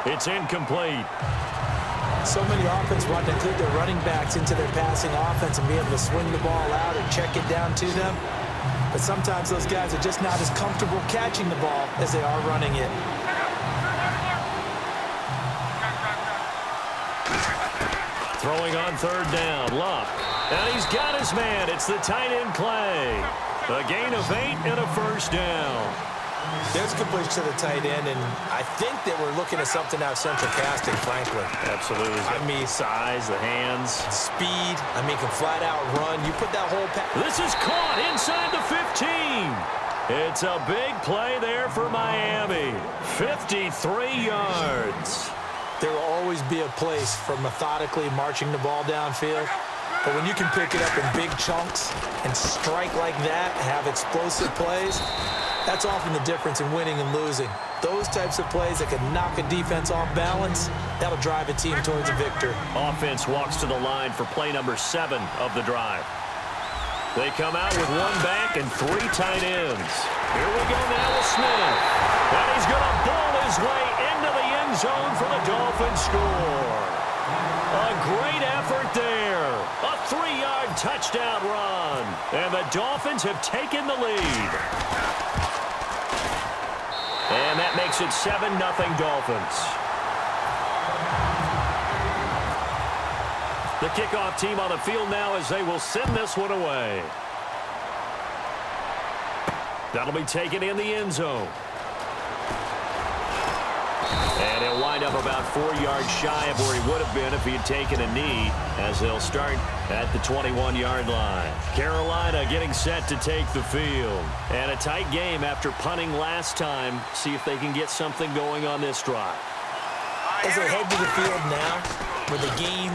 It's incomplete. So many offenses want to include their running backs into their passing offense and be able to swing the ball out or check it down to them. But sometimes those guys are just not as comfortable catching the ball as they are running it. Throwing on third down, Luck. And he's got his man. It's the tight end Clay. A gain of 8 and a first down. There's completion to the tight end, and I think that we're looking at something out of central casting, frankly. Absolutely. I mean, size, the hands. Speed. I mean, can flat out run. You put that whole pack. This is caught inside the 15. It's a big play there for Miami. 53 yards. There will always be a place for methodically marching the ball downfield. But when you can pick it up in big chunks and strike like that, have explosive plays, that's often the difference in winning and losing. Those types of plays that can knock a defense off balance, that'll drive a team towards a victory. Offense walks to the line for play number 7 of the drive. They come out with 1 back and 3 tight ends. Here we go now with Smith. And he's going to bowl his way into the end zone for the Dolphins score. A great effort there. A 3-yard touchdown run. And the Dolphins have taken the lead. And that makes it 7-0 Dolphins. The kickoff team on the field now as they will send this one away. That'll be taken in the end zone. And he'll wind up about 4 yards shy of where he would have been if he had taken a knee, as they'll start at the 21-yard line. Carolina getting set to take the field. And a tight game after punting last time. See if they can get something going on this drive. As they head to the field now, with the game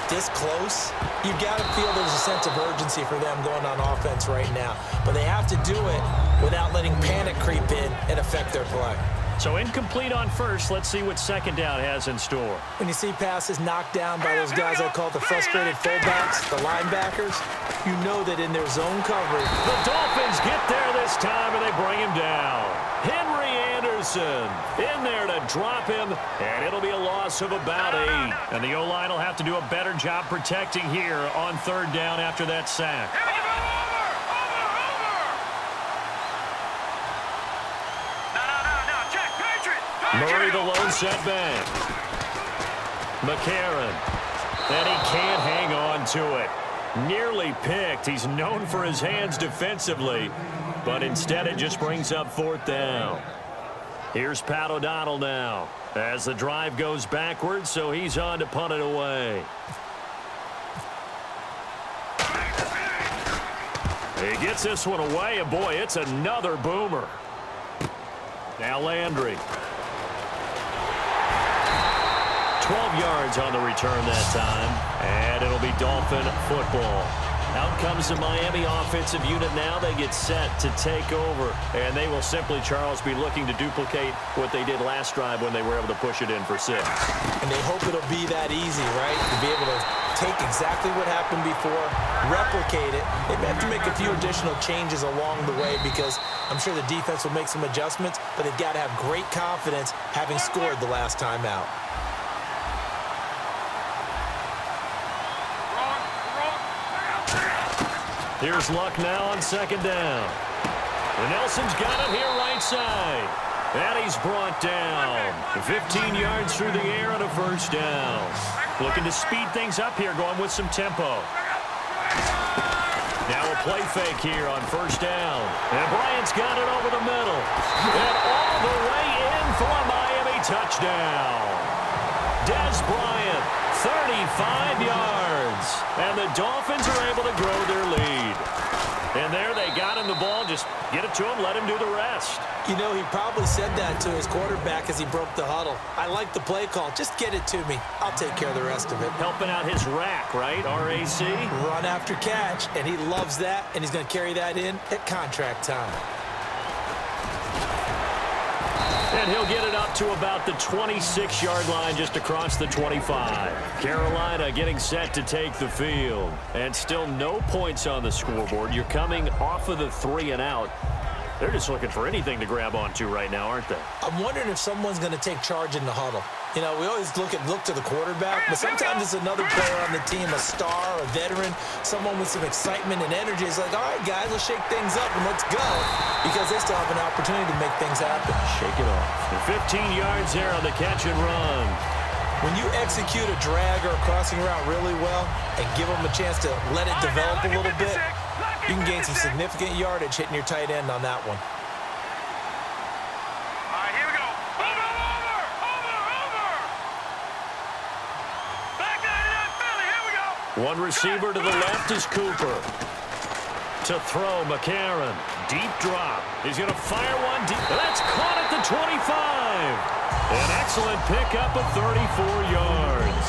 this close, you've got to feel there's a sense of urgency for them going on offense right now. But they have to do it without letting panic creep in and affect their play. So incomplete on first. Let's see what second down has in store. When you see passes knocked down by those guys I call the frustrated fullbacks, the linebackers, you know that in their zone coverage. The Dolphins get there this time, and they bring him down. Henry Anderson in there to drop him, and it'll be a loss of about 8. And the O-line will have to do a better job protecting here on third down after that sack. Murray the lone setback. McCarron. And he can't hang on to it. Nearly picked. He's known for his hands defensively, but instead it just brings up fourth down. Here's Pat O'Donnell now as the drive goes backwards, so he's on to punt it away. He gets this one away, and boy, it's another boomer. Now Landry. 12 yards on the return that time, and it'll be Dolphin football. Out comes the Miami offensive unit now. They get set to take over, and they will simply, Charles, be looking to duplicate what they did last drive when they were able to push it in for 6. And they hope it'll be that easy, right? To be able to take exactly what happened before, replicate it. They have to make a few additional changes along the way because I'm sure the defense will make some adjustments, but they've got to have great confidence having scored the last time out. Here's Luck now on second down. And Nelson's got it here right side. And he's brought down. 15 yards through the air and a first down. Looking to speed things up here, going with some tempo. Now a play fake here on first down. And Bryant's got it over the middle. And all the way in for a Miami touchdown. Des Bryant, 35 yards. And the Dolphins are able to grow their lead. And there they got him the ball. Just get it to him, let him do the rest. You know, he probably said that to his quarterback as he broke the huddle. I like the play call. Just get it to me. I'll take care of the rest of it. Helping out his rack, right? RAC. Run after catch, and he loves that, and he's going to carry that in at contract time. And he'll get it up to about the 26-yard line just across the 25. Carolina getting set to take the field. And still no points on the scoreboard. You're coming off of the 3 and out. They're just looking for anything to grab onto right now, aren't they? I'm wondering if someone's going to take charge in the huddle. You know, we always look to the quarterback, but sometimes it's another player on the team, a star, a veteran, someone with some excitement and energy. It's like, all right, guys, let's shake things up and let's go, because they still have an opportunity to make things happen. Shake it off. And 15 yards there on the catch and run. When you execute a drag or a crossing route really well and give them a chance to let it develop a little bit, you can gain some significant yardage hitting your tight end on that one. All right, here we go. Over. Back to that Philly, here we go. One receiver to the left is Cooper. To throw, McCarron. Deep drop. He's going to fire one deep. That's caught at the 25. An excellent pickup of 34 yards.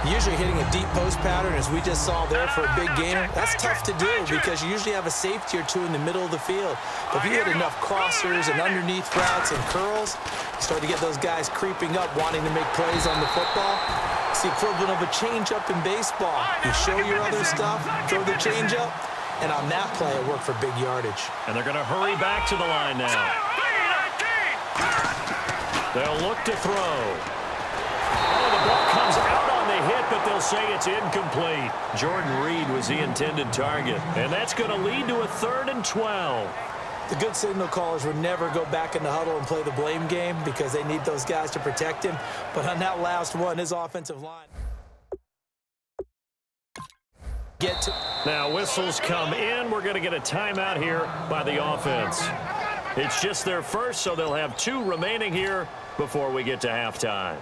Usually hitting a deep post pattern, as we just saw there for a big gainer, that's tough to do because you usually have a safety or two in the middle of the field. But if you hit enough crossers and underneath routes and curls, you start to get those guys creeping up, wanting to make plays on the football. It's the equivalent of a changeup in baseball. You show your other stuff, throw the changeup, and on that play, it worked for big yardage. And they're going to hurry back to the line now. They'll look to throw. Oh, the ball comes out on the hit, but they'll say it's incomplete. Jordan Reed was the intended target, and that's going to lead to a 3rd and 12. The good signal callers would never go back in the huddle and play the blame game because they need those guys to protect him. But on that last one, his offensive line. Now whistles come in. We're going to get a timeout here by the offense. It's just their first, so they'll have 2 remaining here before we get to halftime.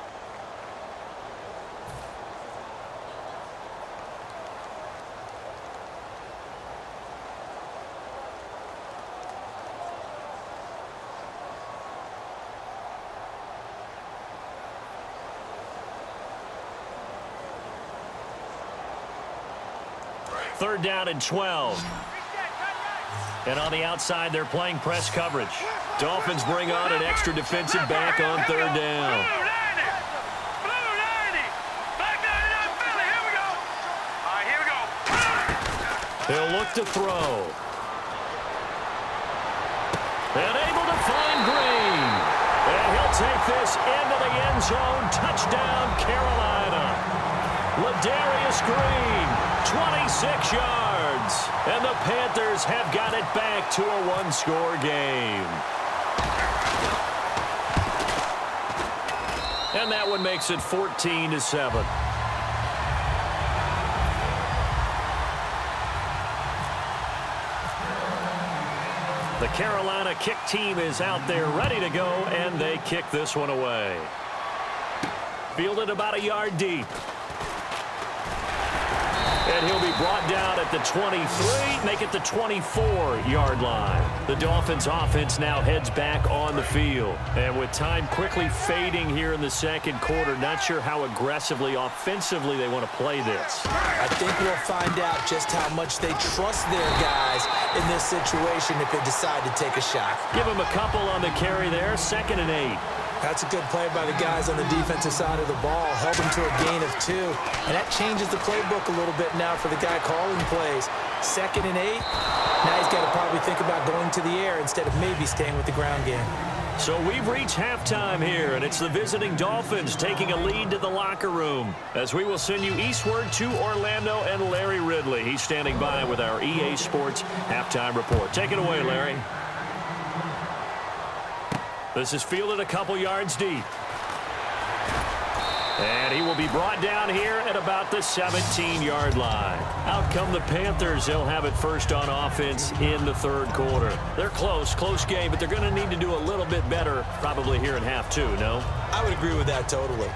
Third down and 12. And on the outside, they're playing press coverage. Dolphins bring on an extra defensive back on 3rd down. He'll look to throw. And able to find Green. And he'll take this into the end zone. Touchdown, Carolina. Ladarius Green, 26 yards. And the Panthers have got it back to a 1-score game. And that one makes it 14-7. The Carolina kick team is out there ready to go, and they kick this one away. Fielded about a yard deep. And he'll be brought down at the 23, make it the 24-yard line. The Dolphins offense now heads back on the field. And with time quickly fading here in the second quarter, not sure how aggressively, offensively they want to play this. I think we'll find out just how much they trust their guys in this situation if they decide to take a shot. Give them a couple on the carry there, 2nd and 8. That's a good play by the guys on the defensive side of the ball. Held them to a gain of 2. And that changes the playbook a little bit now for the guy calling plays. 2nd and 8. Now he's got to probably think about going to the air instead of maybe staying with the ground game. So we've reached halftime here, and it's the visiting Dolphins taking a lead to the locker room. As we will send you eastward to Orlando and Larry Ridley. He's standing by with our EA Sports halftime report. Take it away, Larry. This is fielded a couple yards deep. And he will be brought down here at about the 17-yard line. Out come the Panthers. They'll have it first on offense in the 3rd quarter. They're close game, but they're going to need to do a little bit better probably here in half 2, no? I would agree with that totally.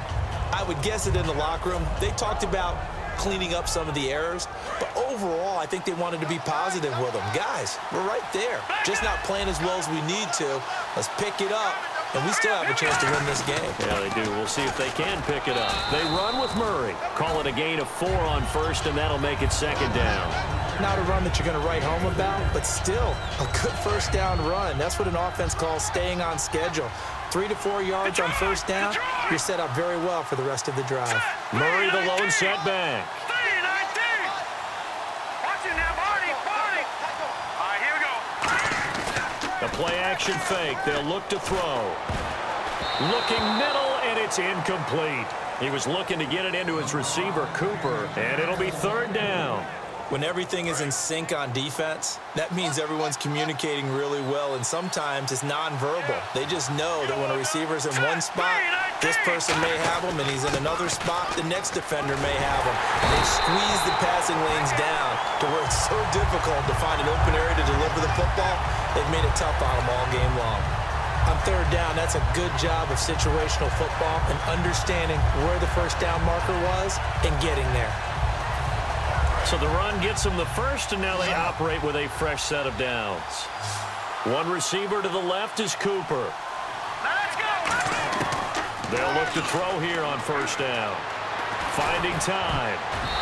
I would guess it in the locker room. They talked about cleaning up some of the errors, but overall, I think they wanted to be positive with them. Guys, we're right there. Just not playing as well as we need to. Let's pick it up, and we still have a chance to win this game. Yeah, they do. We'll see if they can pick it up. They run with Murray. Call it a gain of 4 on 1st, and that'll make it 2nd down. Not a run that you're going to write home about, but still a good 1st down run. That's what an offense calls staying on schedule. 3 to 4 yards on 1st down, you're set up very well for the rest of the drive. Murray the lone setback. A play-action fake. They'll look to throw. Looking middle, and it's incomplete. He was looking to get it into his receiver, Cooper, and it'll be third down. When everything is in sync on defense, that means everyone's communicating really well, and sometimes it's nonverbal. They just know that when a receiver's in one spot, this person may have him, and he's in another spot, the next defender may have him. And they squeeze the passing lanes down to where it's so difficult to find an open area to deliver the football. They've made it tough on them all game long. On third down, that's a good job of situational football and understanding where the first down marker was and getting there. So the run gets them the first, and now they operate with a fresh set of downs. One receiver to the left is Cooper. Let's go. They'll look to throw here on first down. Finding time.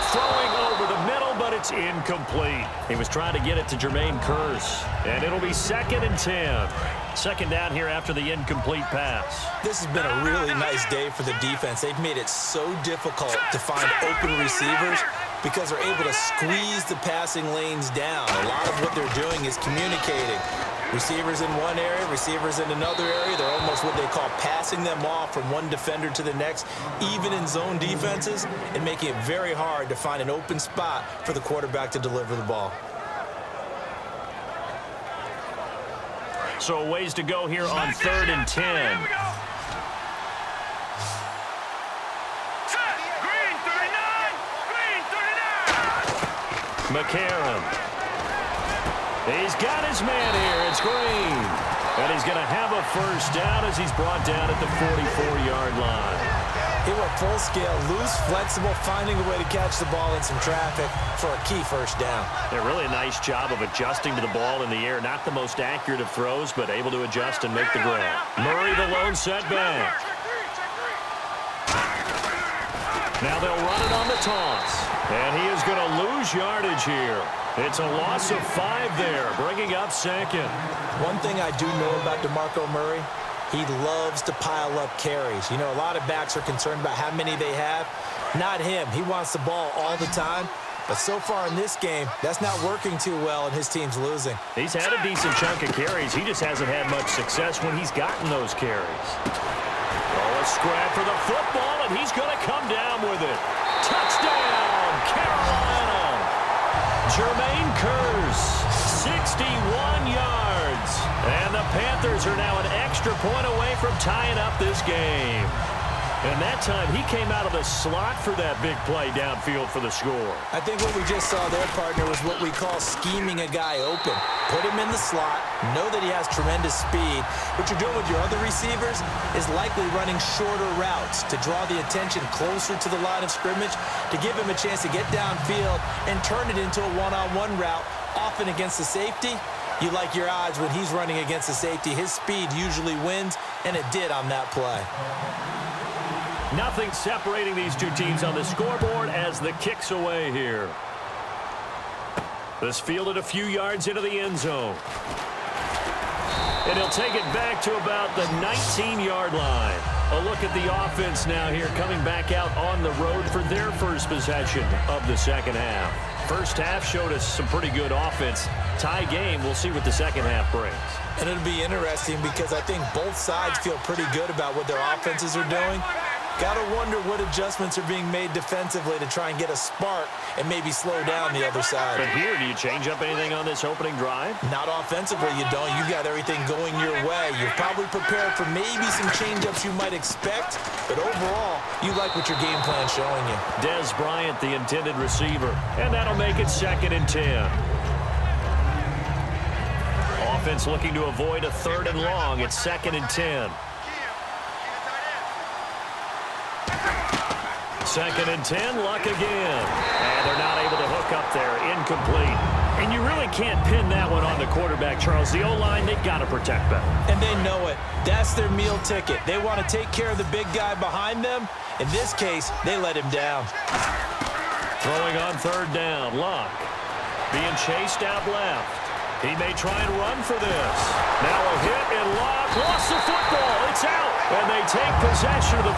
Throwing over the middle, but it's incomplete. He was trying to get it to Jermaine Kearse, and it'll be 2nd and 10. Second down here after the incomplete pass. This has been a really nice day for the defense. They've made it so difficult to find open receivers because they're able to squeeze the passing lanes down. A lot of what they're doing is communicating. Receivers in one area, receivers in another area. They're almost what they call passing them off from one defender to the next, even in zone defenses, and making it very hard to find an open spot for the quarterback to deliver the ball. So a ways to go here on 3rd and 10. Here we go. Set. Green 39. Green 39. McCarron. He's got his man here. It's Green. And he's going to have a first down as he's brought down at the 44-yard line. He went full scale, loose, flexible, finding a way to catch the ball in some traffic for a key first down. Yeah, really a nice job of adjusting to the ball in the air. Not the most accurate of throws, but able to adjust and make the grab. Murray, the lone setback. Now they'll run it on the toss. And he is going to lose yardage here. It's a loss of 5 there, bringing up 2nd. One thing I do know about DeMarco Murray, he loves to pile up carries. You know, a lot of backs are concerned about how many they have. Not him. He wants the ball all the time. But so far in this game, that's not working too well, and his team's losing. He's had a decent chunk of carries. He just hasn't had much success when he's gotten those carries. Oh, a scrap for the football, and he's going to come down with it. Touchdown, Carolina. Jermaine Kearse, 61 yards. And the Panthers are now an extra point away from tying up this game. And that time, he came out of the slot for that big play downfield for the score. I think what we just saw there, partner, was what we call scheming a guy open. Put him in the slot, know that he has tremendous speed. What you're doing with your other receivers is likely running shorter routes to draw the attention closer to the line of scrimmage, to give him a chance to get downfield and turn it into a one-on-one route, often against the safety. You like your odds when he's running against the safety. His speed usually wins, and it did on that play. Nothing separating these two teams on the scoreboard as the kick's away here. This fielded a few yards into the end zone. And he'll take it back to about the 19-yard line. A look at the offense now here, coming back out on the road for their first possession of the second half. First half showed us some pretty good offense. Tie game, we'll see what the second half brings. And it'll be interesting because I think both sides feel pretty good about what their offenses are doing. Got to wonder what adjustments are being made defensively to try and get a spark and maybe slow down the other side. But here, do you change up anything on this opening drive? Not offensively, you don't. You've got everything going your way. You're probably prepared for maybe some change-ups you might expect, but overall, you like what your game plan's showing you. Dez Bryant, the intended receiver, and that'll make it 2nd and 10. Offense looking to avoid a 3rd and long. It's 2nd and 10. 2nd and 10, Luck again. And they're not able to hook up there. Incomplete. And you really can't pin that one on the quarterback, Charles. The O-line, they've got to protect that. And they know it. That's their meal ticket. They want to take care of the big guy behind them. In this case, they let him down. Throwing on 3rd down, Luck. Being chased out left. He may try and run for this. Now a hit, and Luck lost the football. It's out. And they take possession of the